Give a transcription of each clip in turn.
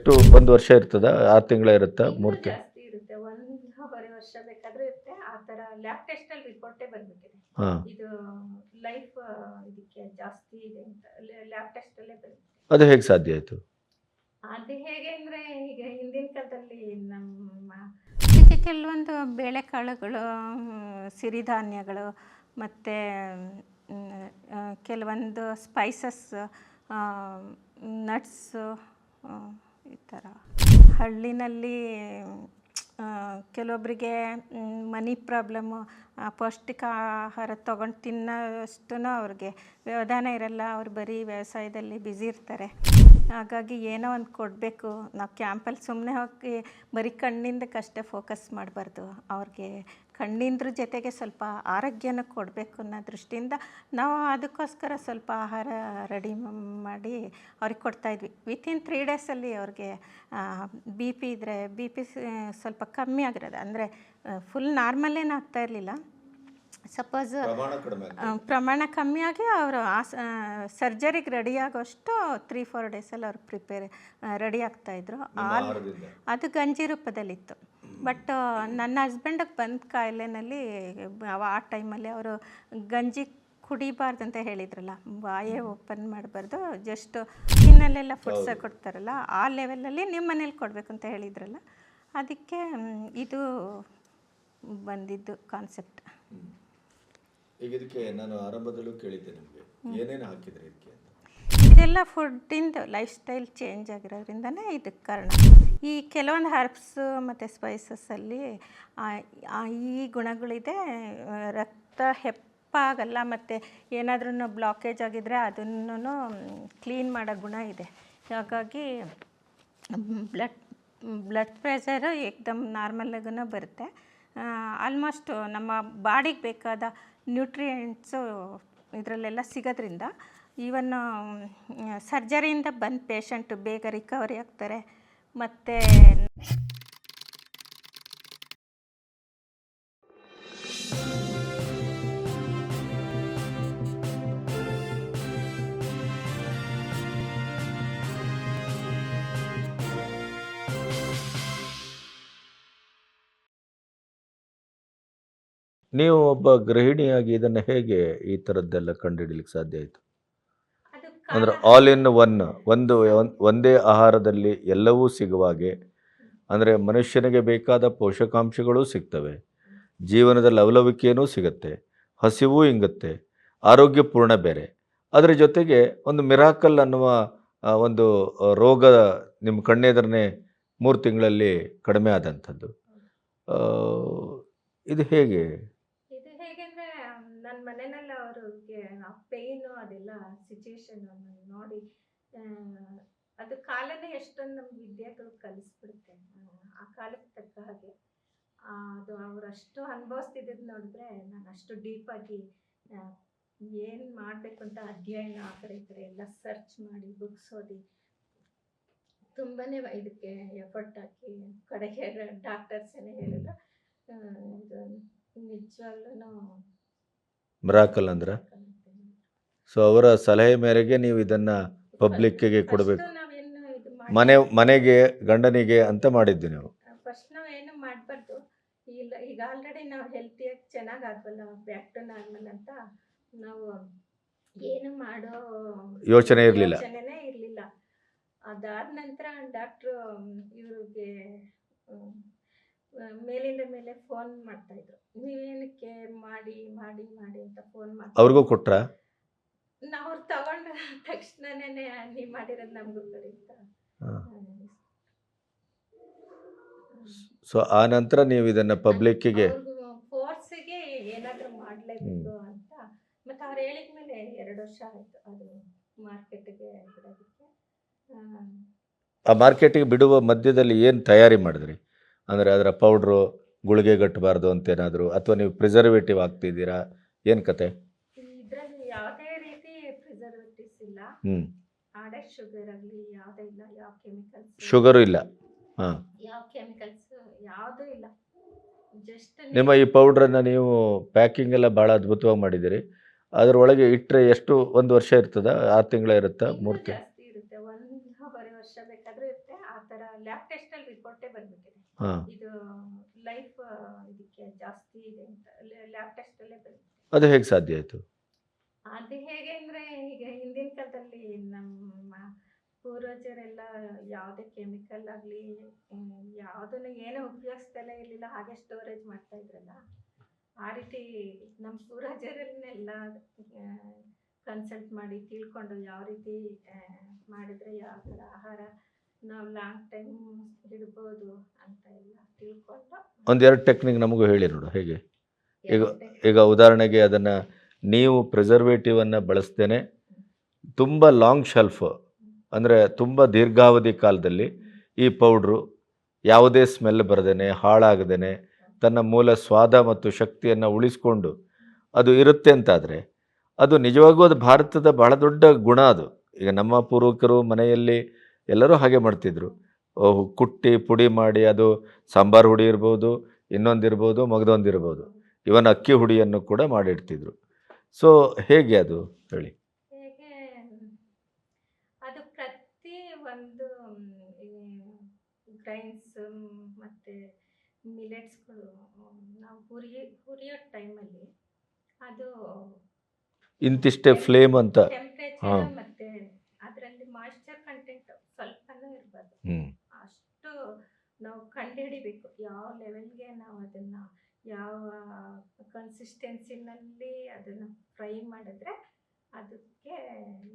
ಎಷ್ಟು ಒಂದು ವರ್ಷ ಇರ್ತದ 6 ತಿಂಗಳ ಇರುತ್ತಾ ಇನ್ನೂ 3 ತಿಂಗಳು ಜಾಸ್ತಿ ಇರುತ್ತೆ. 1.5 ವರ್ಷ ಬೇಕಾದ್ರೂ ಇರುತ್ತೆ. ಆ ಥರ ಲ್ಯಾಬ್ ಟೆಸ್ಟಲ್ಲಿ ರಿಪೋರ್ಟೇ ಬಂದ್ಬಿಟ್ಟಿದೆ. ಹಾಂ ಇದು ಲೈಫ್ ಇದಕ್ಕೆ ಜಾಸ್ತಿ ಇದೆ ಅಂತ ಲ್ಯಾಬ್ ಟೆಸ್ಟಲ್ಲೇ ಬಂದಿದೆ. ಅದು ಹೇಗೆ ಸಾಧ್ಯ ಆಯಿತು? ಅದು ಹೇಗೆ ಅಂದರೆ ಈಗ ಹಿಂದಿನ ಕಾಲದಲ್ಲಿ ನಮ್ಮ ಇದಕ್ಕೆ ಕೆಲವೊಂದು ಬೇಳೆಕಾಳುಗಳು, ಸಿರಿಧಾನ್ಯಗಳು ಮತ್ತು ಕೆಲವೊಂದು ಸ್ಪೈಸಸ್, ನಟ್ಸು, ಈ ಥರ ಹಳ್ಳಿನಲ್ಲಿ ಕೆಲವೊಬ್ಬರಿಗೆ ಮನಿ ಪ್ರಾಬ್ಲಮ್ಮು, ಪೌಷ್ಟಿಕ ಆಹಾರ ತೊಗೊಂಡು ತಿನ್ನೋಷ್ಟು ಅವ್ರಿಗೆ ವ್ಯವಧಾನ ಇರಲ್ಲ. ಅವ್ರು ಬರೀ ವ್ಯವಸಾಯದಲ್ಲಿ ಬ್ಯುಸಿ ಇರ್ತಾರೆ. ಹಾಗಾಗಿ ಏನೋ ಒಂದು ಕೊಡಬೇಕು. ನಾವು ಕ್ಯಾಂಪಲ್ಲಿ ಸುಮ್ಮನೆ ಹೋಗಿ ಬರೀ ಕಣ್ಣಿಂದಕ್ಕಷ್ಟೇ ಫೋಕಸ್ ಮಾಡಬಾರ್ದು. ಅವ್ರಿಗೆ ಕಣ್ಣಿಂದ್ರ ಜೊತೆಗೆ ಸ್ವಲ್ಪ ಆರೋಗ್ಯನೂ ಕೊಡಬೇಕು ಅನ್ನೋ ದೃಷ್ಟಿಯಿಂದ ನಾವು ಅದಕ್ಕೋಸ್ಕರ ಸ್ವಲ್ಪ ಆಹಾರ ರೆಡಿ ಮಾಡಿ ಅವ್ರಿಗೆ ಕೊಡ್ತಾಯಿದ್ವಿ. ವಿತಿನ್ 3 ಡೇಸಲ್ಲಿ ಅವ್ರಿಗೆ ಬಿ ಪಿ ಇದ್ದರೆ ಬಿ ಪಿ ಸ್ವಲ್ಪ ಕಮ್ಮಿ ಆಗಿರೋದು, ಅಂದರೆ ಫುಲ್ ನಾರ್ಮಲ್ಲೇನು ಆಗ್ತಾ ಇರಲಿಲ್ಲ. ಸಪೋಸ್ ಪ್ರಮಾಣ ಕಮ್ಮಿಯಾಗಿ ಅವರು ಸರ್ಜರಿಗೆ ರೆಡಿ ಆಗೋಷ್ಟು 3-4 ಡೇಸಲ್ಲಿ ಅವ್ರು ರೆಡಿ ಆಗ್ತಾಯಿದ್ರು. ಅದು ಗಂಜಿ ರೂಪದಲ್ಲಿತ್ತು. ಬಟ್ ನನ್ನ ಹಸ್ಬೆಂಡಿಗೆ ಬಂದ ಕಾಯಿಲೆನಲ್ಲಿ ಆ ಟೈಮಲ್ಲಿ ಅವರು ಗಂಜಿ ಕುಡಿಬಾರ್ದು ಅಂತ ಹೇಳಿದ್ರಲ್ಲ, ಬಾಯೇ ಓಪನ್ ಮಾಡಬಾರ್ದು, ಜಸ್ಟ್ ತಿನ್ನಲ್ಲೆಲ್ಲ ಫುಡ್ಸ ಕೊಡ್ತಾರಲ್ಲ ಆ ಲೆವೆಲಲ್ಲಿ ನಿಮ್ಮ ಮನೇಲಿ ಕೊಡಬೇಕು ಅಂತ ಹೇಳಿದ್ರಲ್ಲ, ಅದಕ್ಕೆ ಇದು ಬಂದಿದ್ದು ಕಾನ್ಸೆಪ್ಟ್. ಈಗ ಇದಕ್ಕೆ ನಾನು ಆರಂಭದಲ್ಲೂ ಕೇಳಿದ್ದೆ ನಿಮಗೆ ಏನೇನು ಹಾಕಿದ್ರಿ ಇದಕ್ಕೆ ಅಂತ. ಇದೆಲ್ಲ ಫುಡ್ಡಿಂದು ಲೈಫ್ ಸ್ಟೈಲ್ ಚೇಂಜ್ ಆಗಿರೋದ್ರಿಂದನೇ ಇದಕ್ಕೆ ಕಾರಣ. ಈ ಕೆಲವೊಂದು ಹರ್ಬ್ಸು ಮತ್ತು ಸ್ಪೈಸಸ್ಸಲ್ಲಿ ಈ ಗುಣಗಳಿದೆ. ರಕ್ತ ಹೆಪ್ಪಾಗಲ್ಲ, ಮತ್ತು ಏನಾದ್ರೂ ಬ್ಲಾಕೇಜ್ ಆಗಿದ್ದರೆ ಅದನ್ನು ಕ್ಲೀನ್ ಮಾಡೋ ಗುಣ ಇದೆ. ಹಾಗಾಗಿ ಬ್ಲಡ್ ಪ್ರೆಷರು ಏಕ್ದಮ್ ನಾರ್ಮಲ್ಲಾಗೂ ಬರುತ್ತೆ. ಆಲ್ಮೋಸ್ಟ್ ನಮ್ಮ ಬಾಡಿಗೆ ಬೇಕಾದ ನ್ಯೂಟ್ರಿಯೆಂಟ್ಸು ಇದರಲ್ಲೆಲ್ಲ ಸಿಗೋದ್ರಿಂದ ಈವನ್ನು ಸರ್ಜರಿಯಿಂದ ಬಂದ ಪೇಷಂಟು ಬೇಗ ರಿಕವರಿ ಆಗ್ತಾರೆ. ಮತ್ತು ನೀವು ಒಬ್ಬ ಗೃಹಿಣಿಯಾಗಿ ಇದನ್ನು ಹೇಗೆ ಈ ಥರದ್ದೆಲ್ಲ ಕಂಡುಹಿಡಲಿಕ್ಕೆ ಸಾಧ್ಯ ಆಯಿತು? ಅಂದರೆ ಆಲ್ ಇನ್ ಒನ್, ಒಂದೇ ಆಹಾರದಲ್ಲಿ ಎಲ್ಲವೂ ಸಿಗುವಾಗೆ, ಅಂದರೆ ಮನುಷ್ಯನಿಗೆ ಬೇಕಾದ ಪೋಷಕಾಂಶಗಳೂ ಸಿಗ್ತವೆ, ಜೀವನದ ಲವಲವಿಕೆಯೂ ಸಿಗುತ್ತೆ, ಹಸಿವೂ ಇಂಗುತ್ತೆ, ಆರೋಗ್ಯಪೂರ್ಣ ಬೇರೆ. ಅದರ ಜೊತೆಗೆ ಒಂದು ಮಿರಾಕಲ್ ಅನ್ನುವ ಒಂದು ರೋಗ ನಿಮ್ಮ ಕಣ್ಣೆದುರನೇ 3 ತಿಂಗಳಲ್ಲಿ ಕಡಿಮೆ ಆದಂಥದ್ದು. ಇದು ಹೇಗೆ? ಇದು ಹೇಗೆಂದರೆ ನನ್ನ ಮನೆಯಲ್ಲಿ ಅವ್ರಿಗೆ ಪೇಯ್ನು ಅದೆಲ್ಲ ಸಿಚುವೇಶನನ್ನು ನೋಡಿ ಅದು ಕಾಲನೇ ಎಷ್ಟೊಂದು ನಮ್ಗೆ ವಿದ್ಯೆಗಳು ಕಲಿಸ್ಬಿಡುತ್ತೆ. ಆ ಕಾಲಕ್ಕೆ ತಕ್ಕ ಹಾಗೆ ಅದು ಅವರಷ್ಟು ಅನುಭವಿಸ್ತಿದ್ದು ನೋಡಿದ್ರೆ ನಾನು ಅಷ್ಟು ಡೀಪಾಗಿ ಏನು ಮಾಡಬೇಕು ಅಂತ ಅಧ್ಯಯನ ಆ ಕಡೆ ಈ ಕಡೆ ಎಲ್ಲ ಸರ್ಚ್ ಮಾಡಿ ಬುಕ್ಸ್ ಓದಿ ತುಂಬಾ ಇದಕ್ಕೆ ಎಫರ್ಟ್ ಹಾಕಿ ಕಡೆಗೆ ಡಾಕ್ಟರ್ಸ್ ಏನೇ ಹೇಳಿದ್ರು ಇದು ನಿಜವಾಗ್ಲೂ ಮಿರಾಕಲ್ ಅಂದ್ರೆ. ಸೊ ಅವರ ಸಲಹೆ ಮೇರೆಗೆ ನೀವು ಇದನ್ನು ಪಬ್ಲಿಕ್ಕಿಗೆ ಕೊಡಬೇಕು. ಮನೆಗೆ ಗಂಡನಿಗೆ ಅಂತ ಮಾಡಿದ್ದು ನೀವು. ಫಸ್ಟ್ ನಾವು ಏನು ಮಾಡಬಾರ್ದು. ಈಗ ಆಲ್ರೆಡಿ ನಾವು ಹೆಲ್ತಿಯಾಗಿ ಚೆನ್ನಾಗಿ ಆಗಲ್ಲ, ಬ್ಯಾಕ್ ಟು ನಾರ್ಮಲ್ ಅಂತ ನಾವು ಏನು ಮಾಡೋ ಯೋಚನೆ ಇರಲಿಲ್ಲ. ಅದಾದ ನಂತರ ಡಾಕ್ಟ್ರು ಇವ್ರಿಗೆ ಮೇಲಿಂದ ಮೇಲೆ ಫೋನ್ ಮಾಡ್ತಾಯಿದ್ರು, ನೀವೇನಕ್ಕೆ ಮಾಡಿ ಮಾಡಿ ಮಾಡಿ ಅಂತ ಫೋನ್ ಮಾಡಿ ಅವ್ರಿಗೂ ಕೊಟ್ರಾ? ನಾವು ತಗೊಂಡ ತಕ್ಷಣನೇ ನೀವು ಮಾಡಿರೋದು ನಮಗೂ ಕರೀತ. ಸೊ ಆ ನಂತರ ನೀವು ಇದನ್ನು ಪಬ್ಲಿಕ್ಕಿಗೆ ಫೋರ್ಸಿಗೆ ಏನಾದರೂ ಮಾಡಲೇಬೇಕು ಅಂತ. ಮತ್ತು ಅವ್ರು ಹೇಳಿದ ಮೇಲೆ 2 ವರ್ಷ ಆಯಿತು ಅದು ಮಾರ್ಕೆಟಿಗೆ ಬಿಡೋದಕ್ಕೆ. ಆ ಮಾರ್ಕೆಟಿಗೆ ಬಿಡುವ ಮಧ್ಯದಲ್ಲಿ ಏನು ತಯಾರಿ ಮಾಡಿದ್ರಿ? ಅಂದರೆ ಅದರ ಪೌಡ್ರು ಗುಳಿಗೆ ಗಟ್ಟಬಾರ್ದು ಅಂತ ಏನಾದರೂ, ಅಥವಾ ನೀವು ಪ್ರಿಸರ್ವೇಟಿವ್ ಹಾಕ್ತಿದ್ದೀರಾ, ಏನು ಕತೆ? ಇದರಲ್ಲಿ ಯಾವುದೇ ರೀತಿ ಪ್ರಿಸರ್ವೇಟಿವ್ಸ್ ಇಲ್ಲ, ಆಡೆ ಶುಗರ್ ಆಗಲಿ ಯಾವುದೇ ಇಲ್ಲ, ಯಾವ ಕೆಮಿಕಲ್ಸ್, ಶುಗರು ಇಲ್ಲ, ಹಾಂ, ಯಾವ ಕೆಮಿಕಲ್ಸ್ ಯಾವುದೂ ಇಲ್ಲ. ಜಸ್ಟ್ ನಿಮ್ಮ ಈ ಪೌಡ್ರನ್ನು ನೀವು ಪ್ಯಾಕಿಂಗ್ ಎಲ್ಲ ಭಾಳ ಅದ್ಭುತವಾಗಿ ಮಾಡಿದ್ದೀರಿ. ಅದರೊಳಗೆ ಇಟ್ಟರೆ ಎಷ್ಟು, 1 ವರ್ಷ ಇರ್ತದ, 6 ತಿಂಗಳ ಇರುತ್ತಾ, 3 ತಿಂಗಳು ಜಾಸ್ತಿ ಇರುತ್ತೆ, 1.5 ವರ್ಷ ಬೇಕಾದರೂ ಇರುತ್ತೆ. ಆ ಥರ ಥರ ಲ್ಯಾಬ್ ಟೆಸ್ಟಲ್ಲಿ ರಿಪೋರ್ಟೇ ಬಂದ್ಬಿಟ್ಟಿದೆ. ಹಾಂ, ಇದು ಲೈಫ್ ಇದಕ್ಕೆ ಜಾಸ್ತಿ ಇದೆ ಅಂತ ಲ್ಯಾಬ್ ಟೆಸ್ಟಲ್ಲೇ ಬಂದಿದೆ. ಅದು ಹೇಗೆ ಸಾಧ್ಯ ಆಯಿತು? ಅದು ಹೇಗೆ ಅಂದರೆ, ಈಗ ಹಿಂದಿನ ಕಾಲದಲ್ಲಿ ನಮ್ಮ ಪೂರ್ವಜರೆಲ್ಲ ಯಾವುದೇ ಕೆಮಿಕಲ್ ಆಗಲಿ ಯಾವುದನ್ನು ಏನೂ ಉಪಯೋಗಿಸ್ದಲೇ ಇರಲಿಲ್ಲ, ಹಾಗೆ ಸ್ಟೋರೇಜ್ ಮಾಡ್ತಾ ಇದ್ರಲ್ಲ. ಆ ರೀತಿ ನಮ್ಮ ಪೂರ್ವಜರನ್ನೆಲ್ಲ ಕನ್ಸಲ್ಟ್ ಮಾಡಿ ತಿಳ್ಕೊಂಡು ಯಾವ ರೀತಿ ಮಾಡಿದರೆ ಯಾವ ಥರ ಆಹಾರ ನಾವು ಲಾಂಗ್ ಟೈಮ್ ಇಡ್ಬೋದು ಅಂತ ಎಲ್ಲ ತಿಳ್ಕೊಂಡು ಒಂದೆರಡು ಟೆಕ್ನಿಕ್ ನಮಗೂ ಹೇಳಿ ನೋಡು ಹೇಗೆ. ಈಗ ಎರಡೇ ಈಗ ಉದಾಹರಣೆಗೆ ಅದನ್ನು ನೀವು ಪ್ರಿಸರ್ವೇಟಿವನ್ನು ಬಳಸ್ದೇನೆ ತುಂಬ ಲಾಂಗ್ ಶೆಲ್ಫ್ ಅಂದರೆ ತುಂಬ ದೀರ್ಘಾವಧಿ ಕಾಲದಲ್ಲಿ ಈ ಪೌಡ್ರು ಯಾವುದೇ ಸ್ಮೆಲ್ ಬರದೇನೆ ಹಾಳಾಗದೇನೆ ತನ್ನ ಮೂಲ ಸ್ವಾದ ಮತ್ತು ಶಕ್ತಿಯನ್ನು ಉಳಿಸ್ಕೊಂಡು ಅದು ಇರುತ್ತೆ ಅಂತಾದರೆ ಅದು ನಿಜವಾಗೂ ಅದು ಭಾರತದ ಬಹಳ ದೊಡ್ಡ ಗುಣ ಅದು. ಈಗ ನಮ್ಮ ಪೂರ್ವಕರು ಮನೆಯಲ್ಲಿ ಎಲ್ಲರೂ ಹಾಗೆ ಮಾಡ್ತಿದ್ರು. ಕುಟ್ಟಿ ಪುಡಿ ಮಾಡಿ ಅದು ಸಾಂಬಾರು ಹುಡಿ ಇರ್ಬೋದು, ಇನ್ನೊಂದಿರ್ಬೋದು, ಮಗದೊಂದಿರ್ಬೋದು, ಇವನ್ ಅಕ್ಕಿ ಹುಡಿಯನ್ನು ಕೂಡ ಮಾಡಿಡ್ತಿದ್ರು. ಸೊ ಹೇಗೆ ಅದು ಹೇಳಿ. ಹೇಗೆ ಅದು ಪ್ರತಿ ಒಂದು ಗ್ರೈನ್ಸ್ ಮತ್ತು ಮಿಲೆಟ್ಸ್ಗಳು ನಾವು ಹುರಿಯೋ ಟೈಮಲ್ಲಿ ಅದು ಇಂತಿಷ್ಟೇ ಫ್ಲೇಮ್ ಅಂತ. ಟೆಂಪ್ರೇಚರ್ ಹಾಂ. ಮತ್ತು ಅದರಲ್ಲಿ ಮಾಯಿಶ್ಚರ್ ಕಂಟೆಂಟ್ ಸ್ವಲ್ಪನೂ ಇರಬಾರ್ದು. ಹ್ಞೂ ಅಷ್ಟು ನಾವು ಕಂಡುಹಿಡಿಬೇಕು ಯಾವ ಲೆವೆಲ್ಗೆ ನಾವು ಅದನ್ನು ಯಾವ ಕನ್ಸಿಸ್ಟೆನ್ಸಿನಲ್ಲಿ ಅದನ್ನು ಫ್ರೈ ಮಾಡಿದ್ರೆ ಅದಕ್ಕೆ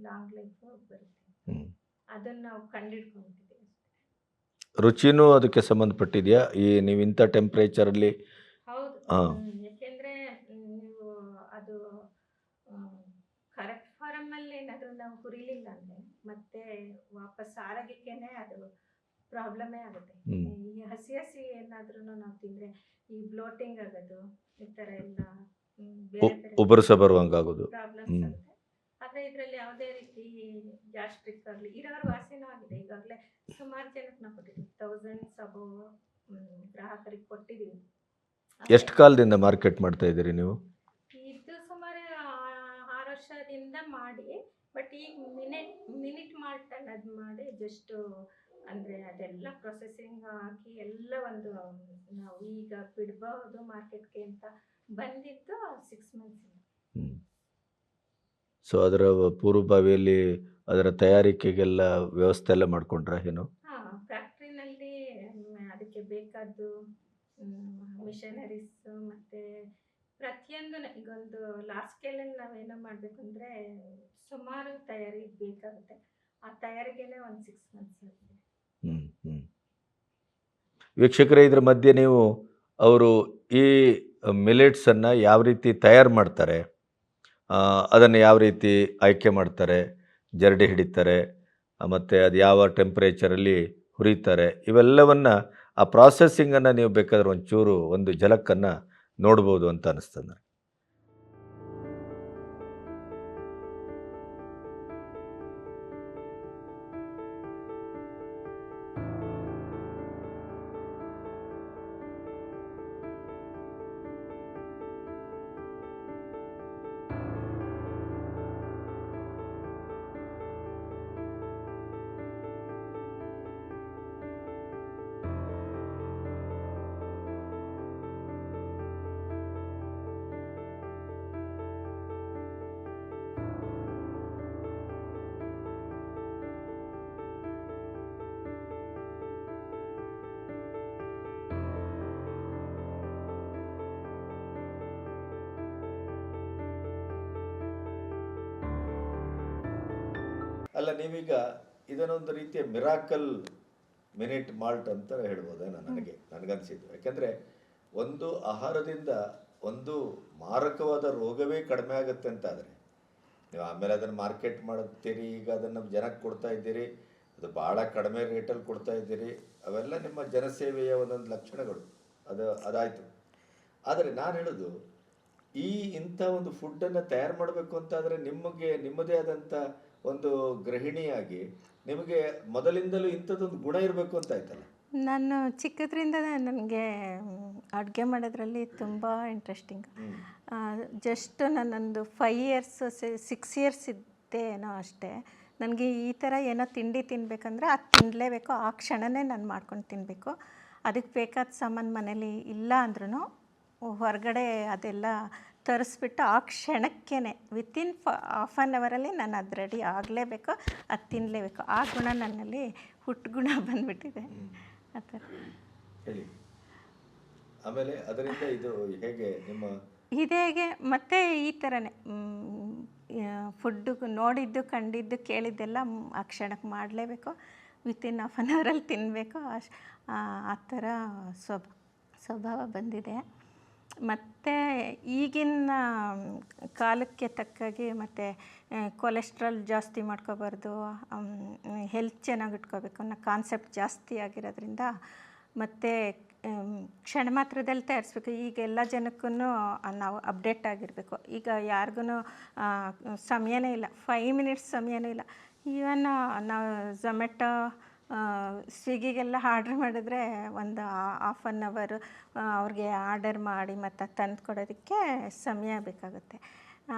ಲಾಂಗ್ ಲೈಫ್ ಬರುತ್ತೆ. ಹ್ಞೂ ಅದನ್ನು ನಾವು ಕಂಡುಹಿಡ್ಕೊಂಡ್ಬಿಟ್ಟಿದ್ದೀವಿ. ರುಚಿನೂ ಅದಕ್ಕೆ ಸಂಬಂಧಪಟ್ಟಿದೆಯಾ? ಈ ನೀವು ಇಂಥ ಟೆಂಪ್ರೇಚರಲ್ಲಿ? ಹೌದು. ಹಾಂ. ಯಾಕೆಂದರೆ ನೀವು ಅದು ಕರೆಕ್ಟ್ ಫಾರಮಲ್ಲಿ ಏನಾದರೂ ನಾವು ಹುರಿಲಿಲ್ಲ ಅಂದರೆ ಮತ್ತೆ ವಾಪಸ್ ಆರೋಗ್ಯಕ್ಕೇನೆ ಅದು ಪ್ರಾಬ್ಲಮೇ ಆಗುತ್ತೆ. ಹ್ಮ್. ಈ ಹಸಿ ಏನಾದ್ರೂ ನಾವು ತಿಂದರೆ ಈ ಬ್ಲೋಟಿಂಗ್ ಆಗೋದು ಈ ಥರ ಎಲ್ಲ ಬೇರೆ ಬೇರೆ ಉಬ್ಬರಸ ಬರುವಂಗಾಗೋದು. ಪ್ರಾಬ್ಲಮ್ಸ್ ಹ್ಮ್. ಆಗುತ್ತೆ. ಆದರೆ ಇದರಲ್ಲಿ ಯಾವುದೇ ರೀತಿ ಗ್ಯಾಸ್ಟ್ರಿಕ್ ಆಗಲಿ ಇರೋರು ವಾಸಿನೂ ಆಗಿದೆ. ಈಗಾಗಲೇ ಸುಮಾರು ಜನಕ್ಕೆ ನಾವು ಕೊಟ್ಟಿದ್ದೀವಿ, ಥೌಸಂಡ್ಸ್ ಅಬೌವ್ ಗ್ರಾಹಕರಿಗೆ ಕೊಟ್ಟಿದ್ದೀವಿ. ಎಷ್ಟು ಕಾಲದಿಂದ ಮಾರ್ಕೆಟ್ ಮಾಡ್ತಾ ಇದ್ದೀರಿ ನೀವು? ಇದು ಸುಮಾರು 6 ವರ್ಷದಿಂದ ಮಾಡಿ, ಬಟ್ ಈಗ ಮಿನಿಟ್ ಮಾಲ್ಟ್ ಅನ್ನೋದು ಮಾಡಿ ಜಸ್ಟ್ ಅಂದರೆ ಅದೆಲ್ಲ ಪ್ರೊಸೆಸಿಂಗ್ ಹಾಕಿ ಎಲ್ಲ ಒಂದು ನಾವು ಈಗ ಬಿಡ್ಬೋದು ಮಾರ್ಕೆಟ್ಗೆ ಅಂತ ಬಂದಿದ್ದು 6 ಮಂತ್ಸ್. ಸೊ ಅದರ ಪೂರ್ವಭಾವಿಯಲ್ಲಿ ಅದರ ತಯಾರಿಕೆಗೆಲ್ಲ ವ್ಯವಸ್ಥೆ ಎಲ್ಲ ಮಾಡ್ಕೊಂಡ್ರ ಏನು? ಹಾಂ, ಫ್ಯಾಕ್ಟ್ರಿನಲ್ಲಿ ಅದಕ್ಕೆ ಬೇಕಾದ್ದು ಮಿಷನರೀಸ್ ಮತ್ತು ಪ್ರತಿಯೊಂದು ಈಗೊಂದು ಲಾಸ್ಟ್ ಸ್ಕೇಲಲ್ಲಿ ನಾವೇನೋ ಮಾಡಬೇಕು ಅಂದರೆ ಸುಮಾರು ತಯಾರಿ ಬೇಕಾಗುತ್ತೆ. ಆ ತಯಾರಿಗೆನೇ ಒಂದು 6 ಮಂತ್ಸ್ ಆಗಿದೆ. ಹ್ಮ್ ಹ್ಮ್. ವೀಕ್ಷಕರೇ, ಇದರ ಮಧ್ಯೆ ನೀವು ಅವರು ಈ ಮಿಲೆಟ್ಸನ್ನು ಯಾವ ರೀತಿ ತಯಾರು ಮಾಡ್ತಾರೆ, ಅದನ್ನು ಯಾವ ರೀತಿ ಆಯ್ಕೆ ಮಾಡ್ತಾರೆ, ಜರಡಿ ಹಿಡಿತಾರೆ, ಮತ್ತು ಅದು ಯಾವ ಟೆಂಪ್ರೇಚರಲ್ಲಿ ಹುರಿತಾರೆ, ಇವೆಲ್ಲವನ್ನು ಆ ಪ್ರಾಸೆಸ್ಸಿಂಗನ್ನು ನೀವು ಬೇಕಾದ್ರೆ ಒಂಚೂರು ಒಂದು ಝಲಕ್ಕನ್ನು ನೋಡ್ಬೋದು ಅಂತ ಅನ್ನಿಸ್ತದೆ ನನಗೆ. ಅಲ್ಲ, ನೀವೀಗ ಇದನ್ನೊಂದು ರೀತಿಯ ಮಿರಾಕಲ್ ಮಿನಿಟ್ ಮಾಲ್ಟ್ ಅಂತ ಹೇಳ್ಬೋದೇನೋ ನನಗನ್ಸಿದ್ದು. ಯಾಕೆಂದರೆ ಒಂದು ಆಹಾರದಿಂದ ಒಂದು ಮಾರಕವಾದ ರೋಗವೇ ಕಡಿಮೆ ಆಗುತ್ತೆ ಅಂತಾದರೆ ನೀವು ಆಮೇಲೆ ಅದನ್ನು ಮಾರ್ಕೆಟ್ ಮಾಡುತ್ತೀರಿ, ಈಗ ಅದನ್ನು ಜನಕ್ಕೆ ಕೊಡ್ತಾ ಇದ್ದೀರಿ, ಅದು ಭಾಳ ಕಡಿಮೆ ರೇಟಲ್ಲಿ ಕೊಡ್ತಾ ಇದ್ದೀರಿ, ಅವೆಲ್ಲ ನಿಮ್ಮ ಜನಸೇವೆಯ ಒಂದೊಂದು ಲಕ್ಷಣಗಳು. ಅದಾಯಿತು. ಆದರೆ ನಾನು ಹೇಳೋದು, ಈ ಇಂಥ ಒಂದು ಫುಡ್ಡನ್ನು ತಯಾರು ಮಾಡಬೇಕು ಅಂತಾದರೆ ನಿಮ್ಮದೇ ಆದಂಥ ಒಂದು ಗೃಹಿಣಿಯಾಗಿ ನಿಮಗೆ ಮೊದಲಿಂದಲೂ ಇಂಥದ್ದೊಂದು ಗುಣ ಇರಬೇಕು ಅಂತ ಆಯ್ತಲ್ಲ. ನಾನು ಚಿಕ್ಕದ್ರಿಂದ ನನಗೆ ಅಡುಗೆ ಮಾಡೋದ್ರಲ್ಲಿ ತುಂಬ ಇಂಟ್ರೆಸ್ಟಿಂಗ್. ಜಸ್ಟ್ ನಾನೊಂದು 5 ಇಯರ್ಸ್ 6 ಇಯರ್ಸ್ ಇದ್ದೇನೋ ಅಷ್ಟೇ. ನನಗೆ ಈ ಥರ ಏನೋ ತಿಂಡಿ ತಿನ್ನಬೇಕಂದ್ರೆ ಅದು ತಿನ್ನಲೇಬೇಕು, ಆ ಕ್ಷಣವೇ ನಾನು ಮಾಡ್ಕೊಂಡು ತಿನ್ನಬೇಕು. ಅದಕ್ಕೆ ಬೇಕಾದ ಸಾಮಾನು ಮನೇಲಿ ಇಲ್ಲ ಅಂದ್ರೂ ಹೊರಗಡೆ ಅದೆಲ್ಲ ತರಿಸ್ಬಿಟ್ಟು ಆ ಕ್ಷಣಕ್ಕೇ ವಿತಿನ್ ಹಾಫ್ ಆನ್ ಅವರಲ್ಲಿ ನಾನು ಅದು ರೆಡಿ ಆಗಲೇಬೇಕು, ಅದು ತಿನ್ನಲೇಬೇಕು. ಆ ಗುಣ ನನ್ನಲ್ಲಿ ಹುಟ್ಟು ಗುಣ ಬಂದುಬಿಟ್ಟಿದೆ ಆ ಥರ. ಹೇಳಿ. ಆಮೇಲೆ ಅದರಿಂದ ಇದು ಹೇಗೆ ನಿಮ್ಮ ಇದೇಗೆ ಮತ್ತು ಈ ಥರನೇ ಫುಡ್ಡು ನೋಡಿದ್ದು ಕಂಡಿದ್ದು ಕೇಳಿದ್ದೆಲ್ಲ ಆ ಕ್ಷಣಕ್ಕೆ ಮಾಡಲೇಬೇಕು, ವಿತಿನ್ ಹಾಫ್ ಆನ್ ಅವರಲ್ಲಿ ತಿನ್ನಬೇಕು, ಆ ಥರ ಸ್ವಭಾವ ಬಂದಿದೆ. ಮತ್ತು ಈಗಿನ ಕಾಲಕ್ಕೆ ತಕ್ಕಾಗಿ ಮತ್ತು ಕೊಲೆಸ್ಟ್ರಾಲ್ ಜಾಸ್ತಿ ಮಾಡ್ಕೋಬಾರ್ದು, ಹೆಲ್ತ್ ಚೆನ್ನಾಗಿ ಇಟ್ಕೋಬೇಕು ಅನ್ನೋ ಕಾನ್ಸೆಪ್ಟ್ ಜಾಸ್ತಿ ಆಗಿರೋದ್ರಿಂದ ಮತ್ತು ಕ್ಷಣ ಮಾತ್ರದಲ್ಲಿ ತಯಾರಿಸ್ಬೇಕು. ಈಗ ಎಲ್ಲ ಜನಕ್ಕೂ ನಾವು ಅಪ್ಡೇಟ್ ಆಗಿರಬೇಕು. ಈಗ ಯಾರಿಗೂ ಸಮಯನೇ ಇಲ್ಲ, 5 ಮಿನಿಟ್ಸ್ ಸಮಯನೂ ಇಲ್ಲ. ಈವನ್ ನಾವು ಝೊಮ್ಯಾಟೊ ಸ್ವಿಗ್ಗಿಗೆಲ್ಲ ಆರ್ಡ್ರ್ ಮಾಡಿದ್ರೆ ಒಂದು ಹಾಫ್ ಆನ್ ಅವರು ಅವ್ರಿಗೆ ಆರ್ಡರ್ ಮಾಡಿ ಮತ್ತು ತಂದು ಕೊಡೋದಕ್ಕೆ ಸಮಯ ಬೇಕಾಗುತ್ತೆ.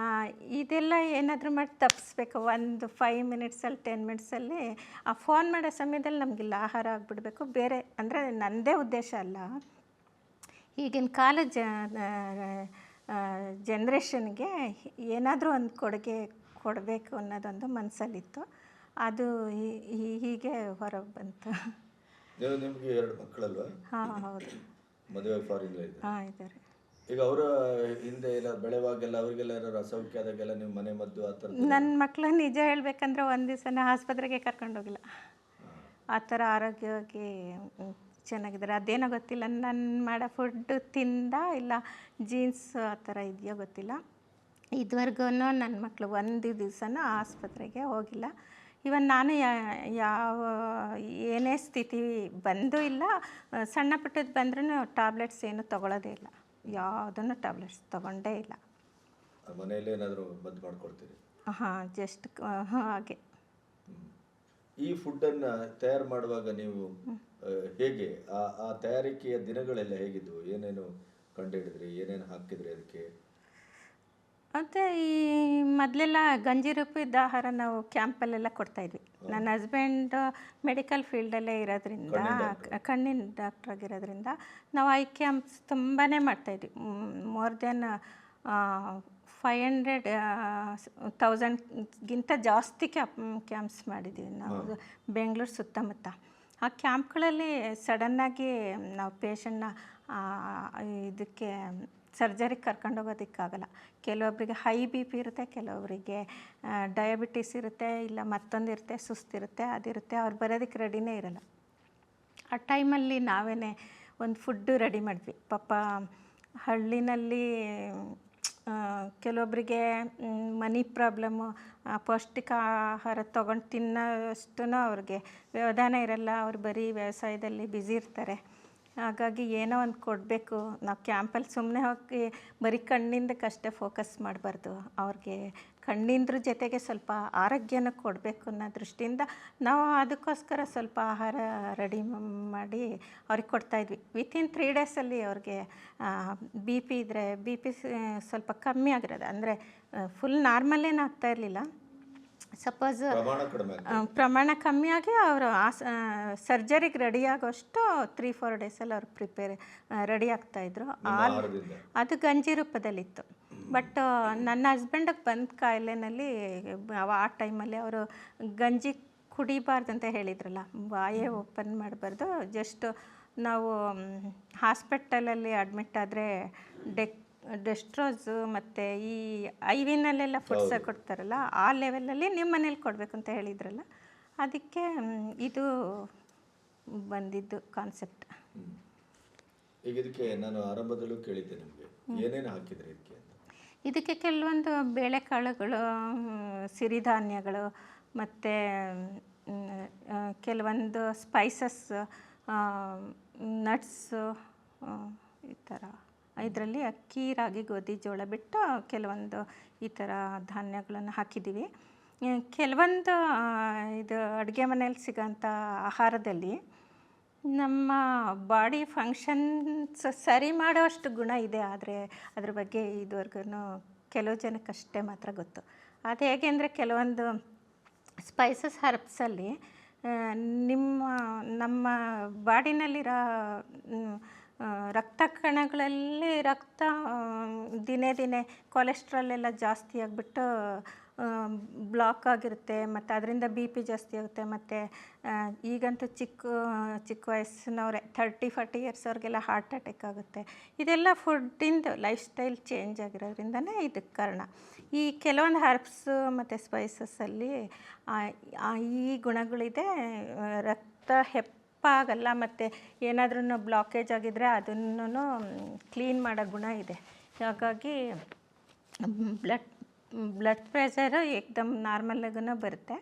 ಇದೆಲ್ಲ ಏನಾದರೂ ಮಾಡಿ ತಪ್ಪಿಸ್ಬೇಕು. ಒಂದು 5 ಮಿನಿಟ್ಸಲ್ಲಿ 10 ಮಿನಿಟ್ಸಲ್ಲಿ ಆ ಫೋನ್ ಮಾಡೋ ಸಮಯದಲ್ಲಿ ನಮಗಿಲ್ಲ ಆಹಾರ ಆಗಿಬಿಡ್ಬೇಕು. ಬೇರೆ ಅಂದರೆ ನನ್ನದೇ ಉದ್ದೇಶ ಅಲ್ಲ, ಈಗಿನ ಕಾಲ ಜನ್ರೇಷನ್ಗೆ ಏನಾದರೂ ಒಂದು ಕೊಡುಗೆ ಕೊಡಬೇಕು ಅನ್ನೋದೊಂದು ಮನಸ್ಸಲ್ಲಿತ್ತು. ಅದು ಹೀಗೆ ಹೊರಗೆ ಬಂತು. ನಿಮಗೆ 2 ಮಕ್ಕಳಲ್ವಾ? ಹಾಂ, ಹೌದು. ಮದುವೆ ಫಾರಿನ್ ಇದೆ? ಹಾಂ, ಇದ್ದಾರೆ. ಈಗ ಅವರ ಹಿಂದೆ ಎಲ್ಲ ಬೆಳೆವಾಗೆಲ್ಲ ಅವರಿಗೆಲ್ಲ ಏನಾದ್ರು ಅಸೌಖ್ಯ ಆದಾಗೆಲ್ಲ ನೀವು ಮನೆ ಮದ್ದು ಆ ಥರ? ನನ್ನ ಮಕ್ಕಳು ನಿಜ ಹೇಳಬೇಕಂದ್ರೆ ಒಂದು ದಿವಸನ ಆಸ್ಪತ್ರೆಗೆ ಕರ್ಕೊಂಡೋಗಿಲ್ಲ. ಆ ಥರ ಆರೋಗ್ಯವಾಗಿ ಚೆನ್ನಾಗಿದ್ದಾರೆ. ಅದೇನೋ ಗೊತ್ತಿಲ್ಲ, ನಾನು ಮಾಡೋ ಫುಡ್ಡು ತಿಂದ ಇಲ್ಲ ಜೀನ್ಸ್ ಆ ಥರ ಇದೆಯೋ ಗೊತ್ತಿಲ್ಲ. ಇದುವರೆಗೂ ನನ್ನ ಮಕ್ಕಳು ಒಂದು ದಿವಸನೂ ಆಸ್ಪತ್ರೆಗೆ ಹೋಗಿಲ್ಲ. ಇವನ್ ನಾನು ಯಾವ ಏನೇ ಸ್ಥಿತಿ ಬಂದೂ ಇಲ್ಲ, ಸಣ್ಣ ಪುಟ್ಟದ್ದು ಬಂದ್ರೂ ಟ್ಯಾಬ್ಲೆಟ್ಸ್ ಏನು ತೊಗೊಳ್ಳೋದೇ ಇಲ್ಲ, ಯಾವುದನ್ನು ಟ್ಯಾಬ್ಲೆಟ್ಸ್ ತೊಗೊಂಡೇ ಇಲ್ಲ. ಮನೆಯಲ್ಲೇ ಏನಾದರೂ ಮದ್ದು ಮಾಡ್ಕೊಡ್ತೀರಿ? ಹಾಂ, ಜಸ್ಟ್ ಹಾಗೆ. ಈ ಫುಡ್ಡನ್ನು ತಯಾರು ಮಾಡುವಾಗ ನೀವು ಹೇಗೆ ಆ ತಯಾರಿಕೆಯ ದಿನಗಳೆಲ್ಲ ಹೇಗಿದ್ವು? ಏನೇನು ಕಂಡುಹಿಡಿದ್ರಿ, ಏನೇನು ಹಾಕಿದ್ರಿ ಅದಕ್ಕೆ? ಮತ್ತು ಈ ಮೊದಲೆಲ್ಲ ಗಂಜಿ ರೂಪದ ಆಹಾರ ನಾವು ಕ್ಯಾಂಪಲ್ಲೆಲ್ಲ ಕೊಡ್ತಾಯಿದ್ವಿ. ನನ್ನ ಹಸ್ಬೆಂಡ್ ಮೆಡಿಕಲ್ ಫೀಲ್ಡಲ್ಲೇ ಇರೋದ್ರಿಂದ, ಕಣ್ಣಿನ ಡಾಕ್ಟ್ರ್ ಆಗಿರೋದ್ರಿಂದ ನಾವು ಐ ಕ್ಯಾಂಪ್ಸ್ ತುಂಬಾ ಮಾಡ್ತಾಯಿದ್ವಿ. ಮೋರ್ ದೆನ್ 500,000ಗಿಂತ ಜಾಸ್ತಿ ಕ್ಯಾಂಪ್ಸ್ ಮಾಡಿದ್ದೀವಿ ನಾವು ಬೆಂಗಳೂರು ಸುತ್ತಮುತ್ತ. ಆ ಕ್ಯಾಂಪ್ಗಳಲ್ಲಿ ಸಡನ್ನಾಗಿ ನಾವು ಪೇಷಂಟ್ನ ಇದಕ್ಕೆ ಸರ್ಜರಿಗೆ ಕರ್ಕೊಂಡೋಗೋದಕ್ಕಾಗಲ್ಲ. ಕೆಲವೊಬ್ಬರಿಗೆ ಹೈ BP ಇರುತ್ತೆ, ಕೆಲವೊಬ್ಬರಿಗೆ ಡಯಾಬಿಟಿಸ್ ಇರುತ್ತೆ, ಇಲ್ಲ ಮತ್ತೊಂದು ಇರುತ್ತೆ, ಸುಸ್ತಿರುತ್ತೆ, ಅದಿರುತ್ತೆ, ಅವ್ರು ಬರೋದಕ್ಕೆ ರೆಡಿನೇ ಇರಲ್ಲ. ಆ ಟೈಮಲ್ಲಿ ನಾವೇ ಒಂದು ಫುಡ್ಡು ರೆಡಿ ಮಾಡಿದ್ವಿ. ಪಾಪ ಹಳ್ಳಿನಲ್ಲಿ ಕೆಲವೊಬ್ಬರಿಗೆ ಮನಿ ಪ್ರಾಬ್ಲಮ್ಮು, ಪೌಷ್ಟಿಕ ಆಹಾರ ತೊಗೊಂಡು ತಿನ್ನೋಷ್ಟು ಅವ್ರಿಗೆ ವ್ಯವಧಾನ ಇರಲ್ಲ, ಅವ್ರು ಬರೀ ವ್ಯವಸಾಯದಲ್ಲಿ ಬ್ಯುಸಿ ಇರ್ತಾರೆ. ಹಾಗಾಗಿ ಏನೋ ಒಂದು ಕೊಡಬೇಕು. ನಾವು ಕ್ಯಾಂಪಲ್ಲಿ ಸುಮ್ಮನೆ ಹೋಗಿ ಬರೀ ಕಣ್ಣಿಂದಕ್ಕಷ್ಟೇ ಫೋಕಸ್ ಮಾಡಬಾರ್ದು, ಅವ್ರಿಗೆ ಕಣ್ಣಿಂದ್ರ ಜೊತೆಗೆ ಸ್ವಲ್ಪ ಆರೋಗ್ಯನ ಕೊಡಬೇಕು ಅನ್ನೋ ದೃಷ್ಟಿಯಿಂದ ನಾವು ಅದಕ್ಕೋಸ್ಕರ ಸ್ವಲ್ಪ ಆಹಾರ ರೆಡಿ ಮಾಡಿ ಅವ್ರಿಗೆ ಕೊಡ್ತಾಯಿದ್ವಿ. ವಿತಿನ್ 3 ಡೇಸಲ್ಲಿ ಅವ್ರಿಗೆ BP ಇದ್ದರೆ BP ಸ್ವಲ್ಪ ಕಮ್ಮಿ ಆಗಿರೋದು, ಅಂದರೆ ಫುಲ್ ನಾರ್ಮಲ್ಲೇನು ಆಗ್ತಾಯಿರಲಿಲ್ಲ. ಸಪೋಸ್ ಪ್ರಮಾಣ ಕಮ್ಮಿಯಾಗಿ ಅವರು ಸರ್ಜರಿಗೆ ರೆಡಿ ಆಗೋಷ್ಟು 3-4 ಡೇಸಲ್ಲಿ ಅವ್ರು ರೆಡಿ ಆಗ್ತಾಯಿದ್ರು. ಅದು ಗಂಜಿ ರೂಪದಲ್ಲಿತ್ತು. ಬಟ್ ನನ್ನ ಹಸ್ಬೆಂಡಿಗೆ ಬಂದ ಕಾಯಿಲೆನಲ್ಲಿ ಆ ಟೈಮಲ್ಲಿ ಅವರು ಗಂಜಿ ಕುಡಿಬಾರ್ದು ಅಂತ ಹೇಳಿದ್ರಲ್ಲ, ಬಾಯೇ ಓಪನ್ ಮಾಡಬಾರ್ದು. ಜಸ್ಟ್ ನಾವು ಹಾಸ್ಪಿಟಲಲ್ಲಿ ಅಡ್ಮಿಟ್ ಆದರೆ ಡೆಸ್ಟ್ರೋಸು ಮತ್ತು ಈ IV-ನಲ್ಲೆಲ್ಲ ಫುಡ್ಸ ಕೊಡ್ತಾರಲ್ಲ, ಆ ಲೆವೆಲಲ್ಲಿ ನಿಮ್ಮ ಮನೇಲಿ ಕೊಡಬೇಕು ಅಂತ ಹೇಳಿದ್ರಲ್ಲ, ಅದಕ್ಕೆ ಇದು ಬಂದಿದ್ದು ಕಾನ್ಸೆಪ್ಟ್. ಈಗ ಇದಕ್ಕೆ ನಾನು ಆರಂಭದಲ್ಲೂ ಕೇಳಿದ್ದೆ ನಿಮಗೆ, ಏನೇನು ಹಾಕಿದ್ರಿ ಇದಕ್ಕೆ? ಇದಕ್ಕೆ ಕೆಲವೊಂದು ಬೇಳೆಕಾಳುಗಳು, ಸಿರಿಧಾನ್ಯಗಳು ಮತ್ತು ಕೆಲವೊಂದು ಸ್ಪೈಸಸ್, ನಟ್ಸು, ಈ ಥರ. ಇದರಲ್ಲಿ ಅಕ್ಕಿ, ರಾಗಿ, ಗೋಧಿ, ಜೋಳ ಬಿಟ್ಟು ಕೆಲವೊಂದು ಈ ಥರ ಧಾನ್ಯಗಳನ್ನು ಹಾಕಿದ್ದೀವಿ. ಕೆಲವೊಂದು ಇದು ಅಡುಗೆ ಮನೇಲಿ ಸಿಗೋಂಥ ಆಹಾರದಲ್ಲಿ ನಮ್ಮ ಬಾಡಿ ಫಂಕ್ಷನ್ಸ್ ಸರಿ ಮಾಡೋಷ್ಟು ಗುಣ ಇದೆ. ಆದರೆ ಅದ್ರ ಬಗ್ಗೆ ಇದುವರೆಗೂ ಕೆಲವು ಜನಕ್ಕಷ್ಟೇ ಮಾತ್ರ ಗೊತ್ತು. ಅದು ಹೇಗೆ ಅಂದರೆ ಕೆಲವೊಂದು ಸ್ಪೈಸಸ್ ಹರ್ಬ್ಸಲ್ಲಿ ನಮ್ಮ ಬಾಡಿನಲ್ಲಿರೋ ರಕ್ತ ಕಣಗಳಲ್ಲಿ ದಿನೇ ದಿನೇ ಕೊಲೆಸ್ಟ್ರಾಲ್ ಎಲ್ಲ ಜಾಸ್ತಿ ಆಗಿಬಿಟ್ಟು ಬ್ಲಾಕ್ ಆಗಿರುತ್ತೆ, ಮತ್ತು ಅದರಿಂದ ಬಿ ಪಿ ಜಾಸ್ತಿ ಆಗುತ್ತೆ. ಮತ್ತು ಈಗಂತೂ ಚಿಕ್ಕ ವಯಸ್ಸಿನವ್ರೆ 30-40 ಇಯರ್ಸ್ ಅವ್ರಿಗೆಲ್ಲ ಹಾರ್ಟ್ ಅಟ್ಯಾಕ್ ಆಗುತ್ತೆ. ಇದೆಲ್ಲ ಫುಡ್ಡಿಂದು ಲೈಫ್ ಸ್ಟೈಲ್ ಚೇಂಜ್ ಆಗಿರೋದ್ರಿಂದನೇ ಇದಕ್ಕೆ ಕಾರಣ. ಈ ಕೆಲವೊಂದು ಹರ್ಬ್ಸು ಮತ್ತು ಸ್ಪೈಸಸ್ಸಲ್ಲಿ ಈ ಗುಣಗಳಿದೆ. ರಕ್ತ ಹೆಪ್ಪಾಗಲ್ಲ, ಮತ್ತು ಏನಾದ್ರೂ ಬ್ಲಾಕೇಜ್ ಆಗಿದ್ದರೆ ಅದನ್ನು ಕ್ಲೀನ್ ಮಾಡೋ ಗುಣ ಇದೆ. ಹಾಗಾಗಿ ಬ್ಲಡ್ ಪ್ರೆಷರು ಏಕ್ದಮ್ ನಾರ್ಮಲ್ಲಾಗೂ ಬರುತ್ತೆ.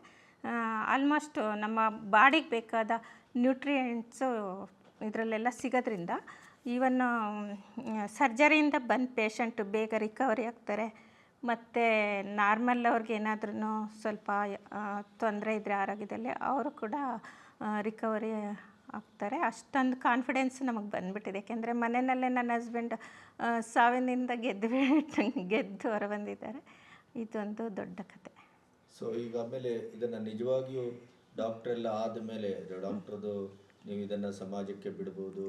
ಆಲ್ಮೋಸ್ಟ್ ನಮ್ಮ ಬಾಡಿಗೆ ಬೇಕಾದ ನ್ಯೂಟ್ರಿಯೆಂಟ್ಸು ಇದರಲ್ಲೆಲ್ಲ ಸಿಗೋದ್ರಿಂದ ಈವನ್ ಸರ್ಜರಿಯಿಂದ ಬಂದ ಪೇಷಂಟು ಬೇಗ ರಿಕವರಿ ಆಗ್ತಾರೆ. ಮತ್ತು ನಾರ್ಮಲ್ ಅವ್ರಿಗೆ ಏನಾದ್ರೂ ಸ್ವಲ್ಪ ತೊಂದರೆ ಇದ್ದರೆ ಆರೋಗ್ಯದಲ್ಲಿ ಅವರು ಕೂಡ ರಿಕವರಿ ಆಗ್ತಾರೆ. ಅಷ್ಟೊಂದು ಕಾನ್ಫಿಡೆನ್ಸ್ ನಮಗೆ ಬಂದುಬಿಟ್ಟಿದೆ. ಯಾಕೆಂದರೆ ಮನೆಯಲ್ಲೇ ನನ್ನ ಹಸ್ಬೆಂಡ್ ಸಾವಿನಿಂದ ಗೆದ್ದು ಹೊರ ಬಂದಿದ್ದಾರೆ. ಇದೊಂದು ದೊಡ್ಡ ಕತೆ. ಸೊ ಈಗ ಆಮೇಲೆ ಇದನ್ನು ನಿಜವಾಗಿಯೂ ಡಾಕ್ಟ್ರೆಲ್ಲ ಆದಮೇಲೆ ಡಾಕ್ಟ್ರದು ನೀವು ಇದನ್ನು ಸಮಾಜಕ್ಕೆ ಬಿಡ್ಬೋದು,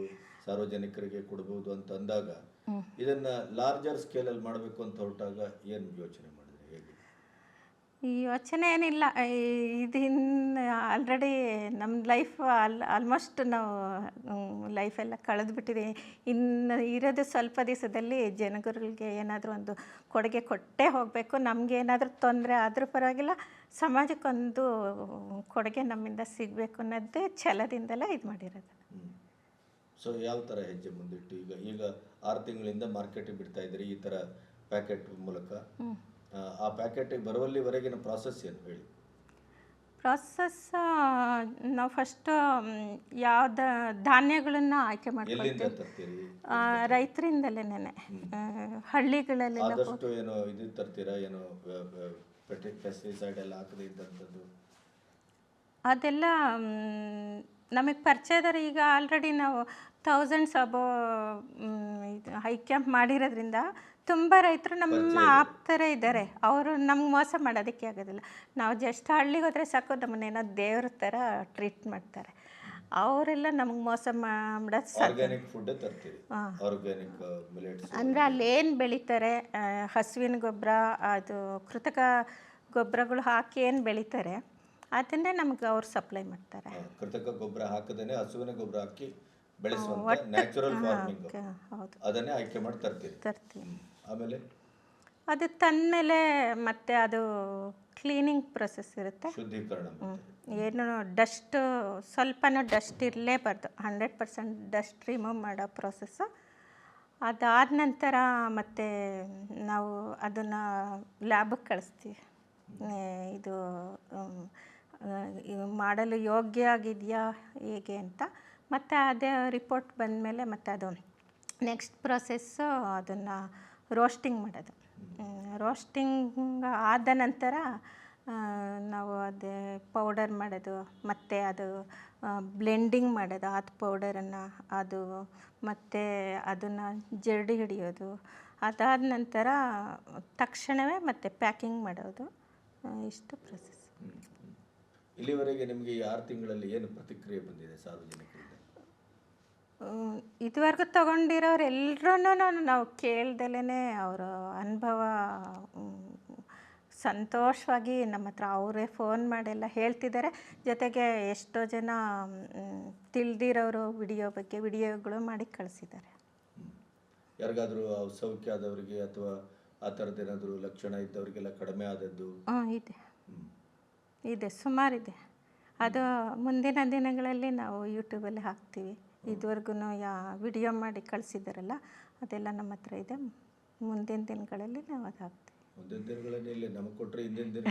ಸಾರ್ವಜನಿಕರಿಗೆ ಕೊಡ್ಬೋದು ಅಂತ ಅಂದಾಗ ಇದನ್ನು ಲಾರ್ಜರ್ ಸ್ಕೇಲಲ್ಲಿ ಮಾಡಬೇಕು ಅಂತ ಹೊರಟಾಗ ಏನು ಯೋಚನೆ ಮಾಡಿದ್ರಿ, ಹೇಗೆ? ಈ ಯೋಚನೆ ಏನಿಲ್ಲ. ಇದಿನ್ನು ಆಲ್ರೆಡಿ ನಮ್ಮ ಲೈಫ್ ಆಲ್ಮೋಸ್ಟ್ ನಾವು ಲೈಫೆಲ್ಲ ಕಳೆದುಬಿಟ್ಟಿದ್ದೀವಿ. ಇನ್ನು ಇರೋದು ಸ್ವಲ್ಪ ದಿವಸದಲ್ಲಿ ಜನಗಳಿಗೆ ಏನಾದರೂ ಒಂದು ಕೊಡುಗೆ ಕೊಟ್ಟೇ ಹೋಗಬೇಕು. ನಮಗೇನಾದರೂ ತೊಂದರೆ ಆದರೂ ಪರವಾಗಿಲ್ಲ, ಸಮಾಜಕ್ಕೊಂದು ಕೊಡುಗೆ ನಮ್ಮಿಂದ ಸಿಗಬೇಕು ಅನ್ನೋದೇ ಛಲದಿಂದಲೇ ಇದು ಮಾಡಿರೋದು. ಸೊ ಯಾವ ಥರ ಹೆಜ್ಜೆ ಮುಂದಿಟ್ಟು ಈಗ 6 ತಿಂಗಳಿಂದ ಮಾರ್ಕೆಟಿಗೆ ಬಿಡ್ತಾ ಇದ್ದೀರಿ ಈ ಥರ ಪ್ಯಾಕೆಟ್ ಮೂಲಕ. ಆ ಪ್ಯಾಕೆಟಿಗೆ ಬರುವಲ್ಲಿವರೆಗಿನ ಪ್ರಾಸೆಸ್ ಏನು ಹೇಳಿ? ಪ್ರಾಸೆಸ್ ನಾವು ಫಸ್ಟು ಯಾವ್ದು ಧಾನ್ಯಗಳನ್ನು ಆಯ್ಕೆ ಮಾಡ್ಕೊಳ್ತೀವಿ. ರೈತರಿಂದಲೇ ಹಳ್ಳಿಗಳಲ್ಲೆಲ್ಲ ಆದಷ್ಟು ಏನು ಇದು ತರ್ತೀರಾ, ಏನು ಪೆಸ್ಟಿಸೈಡ್ ಎಲ್ಲ ಹಾಕದೇ ಇದ್ದಂಥದ್ದು? ಅದೆಲ್ಲ ನಮಗೆ ಪರಿಚಯದವರು ಈಗ ಆಲ್ರೆಡಿ ನಾವು ಥೌಸಂಡ್ಸ್ ಇದು ಹೈ ಕ್ಯಾಂಪ್ ಮಾಡಿರೋದ್ರಿಂದ ತುಂಬ ರೈತರು ನಮ್ಮ ಆಪ್ತರೇ ಇದ್ದಾರೆ. ಅವರು ನಮ್ಗೆ ಮೋಸ ಮಾಡೋದಕ್ಕೆ ಆಗೋದಿಲ್ಲ. ನಾವು ಜಸ್ಟ್ ಹಳ್ಳಿಗೆ ಹೋದರೆ ಸಾಕು, ನಮ್ಮನ್ನೇನೋ ದೇವ್ರ ಥರ ಟ್ರೀಟ್ ಮಾಡ್ತಾರೆ. ಅವರೆಲ್ಲ ನಮ್ಗೆ ಮೋಸ ಮಾಡೋದು ಸಾಧ್ಯ. ಅಂದರೆ ಅಲ್ಲಿ ಏನು ಬೆಳೀತಾರೆ, ಹಸುವಿನ ಗೊಬ್ಬರ, ಅದು ಕೃತಕ ಗೊಬ್ಬರಗಳು ಹಾಕಿ ಏನು ಬೆಳೀತಾರೆ ಅದನ್ನೇ ನಮ್ಗೆ ಅವ್ರು ಸಪ್ಲೈ ಮಾಡ್ತಾರೆ. ಕೃತಕ ಗೊಬ್ಬರ ಹಾಕದೇನೆ ಹಸುವಿನ ಗೊಬ್ಬರ ಹಾಕಿ ಬೆಳೆಸುವಂತ ನ್ಯಾಚುರಲ್ ಫಾರ್ಮಿಂಗ್, ಹೌದು, ಅದನ್ನೇ ಆಯ್ಕೆ ಮಾಡಿ ತರ್ತೀವಿ. ಆಮೇಲೆ ಅದು ತಂದಮೇಲೆ ಮತ್ತೆ ಅದು ಕ್ಲೀನಿಂಗ್ ಪ್ರೊಸೆಸ್ ಇರುತ್ತೆ, ಶುದ್ಧೀಕರಣ. ಏನು ಡಸ್ಟ್ ಸ್ವಲ್ಪನೂ ಡಸ್ಟ್ ಇರಲೇಬಾರ್ದು, 100% ಡಸ್ಟ್ ರಿಮೂವ್ ಮಾಡೋ ಪ್ರೊಸೆಸ್ಸು. ಅದಾದ ನಂತರ ಮತ್ತೆ ನಾವು ಅದನ್ನು ಲ್ಯಾಬಿಗೆ ಕಳಿಸ್ತೀವಿ. ಇದು ಮಾಡಲು ಯೋಗ್ಯ ಆಗಿದೆಯಾ ಹೇಗೆ ಅಂತ. ಮತ್ತು ಅದೇ ರಿಪೋರ್ಟ್ ಬಂದಮೇಲೆ ಮತ್ತು ಅದು ನೆಕ್ಸ್ಟ್ ಪ್ರೊಸೆಸ್ಸು ಅದನ್ನು ರೋಸ್ಟಿಂಗ್ ಮಾಡೋದು. ರೋಸ್ಟಿಂಗ್ ಆದ ನಂತರ ನಾವು ಅದೇ ಪೌಡರ್ ಮಾಡೋದು, ಮತ್ತು ಅದು ಬ್ಲೆಂಡಿಂಗ್ ಮಾಡೋದು, ಅದು ಪೌಡರನ್ನು ಅದು ಮತ್ತು ಅದನ್ನು ಜರಡಿ ಹಿಡಿಯೋದು. ಅದಾದ ನಂತರ ತಕ್ಷಣವೇ ಮತ್ತು ಪ್ಯಾಕಿಂಗ್ ಮಾಡೋದು. ಇಷ್ಟು ಪ್ರೊಸೆಸ್. ಇಲ್ಲಿವರೆಗೆ ನಿಮಗೆ ಈ 6 ತಿಂಗಳಲ್ಲಿ ಏನು ಪ್ರತಿಕ್ರಿಯೆ ಬಂದಿದೆ ಸಾರ್ವಜನಿಕರಿಂದ? ಇದುವರೆಗೂ ತೊಗೊಂಡಿರೋರು ಎಲ್ಲರೂ ನಾವು ಕೇಳ್ದಲೇ ಅವರ ಅನುಭವ ಸಂತೋಷವಾಗಿ ನಮ್ಮ ಹತ್ರ ಅವರೇ ಫೋನ್ ಮಾಡೆಲ್ಲ ಹೇಳ್ತಿದ್ದಾರೆ. ಜೊತೆಗೆ ಎಷ್ಟೋ ಜನ ತಿಳಿದಿರೋರು ವಿಡಿಯೋಗಳು ಮಾಡಿ ಕಳಿಸಿದ್ದಾರೆ. ಯಾರಿಗಾದರೂ ಸೌಖ್ಯ ಆದವರಿಗೆ ಅಥವಾ ಆ ಥರದ್ದೇನಾದರೂ ಲಕ್ಷಣ ಇದ್ದವರಿಗೆಲ್ಲ ಕಡಿಮೆ ಆದದ್ದು? ಇದೆ, ಸುಮಾರಿದೆ. ಅದು ಮುಂದಿನ ದಿನಗಳಲ್ಲಿ ನಾವು ಯೂಟ್ಯೂಬಲ್ಲಿ ಹಾಕ್ತೀವಿ. ಇದುವರೆಗೂ ವಿಡಿಯೋ ಮಾಡಿ ಕಳಿಸಿದ್ದಾರಲ್ಲ ಅದೆಲ್ಲ ನಮ್ಮ ಹತ್ರ ಇದೆ. ಮುಂದಿನ ದಿನಗಳಲ್ಲಿ ನಾವು ಅದು ಹಾಕ್ತೀವಿ. ಮುಂದಿನ ದಿನಗಳಲ್ಲಿ ನಮಗೆ ಕೊಟ್ಟರೆ ಹಿಂದಿನ ದಿನ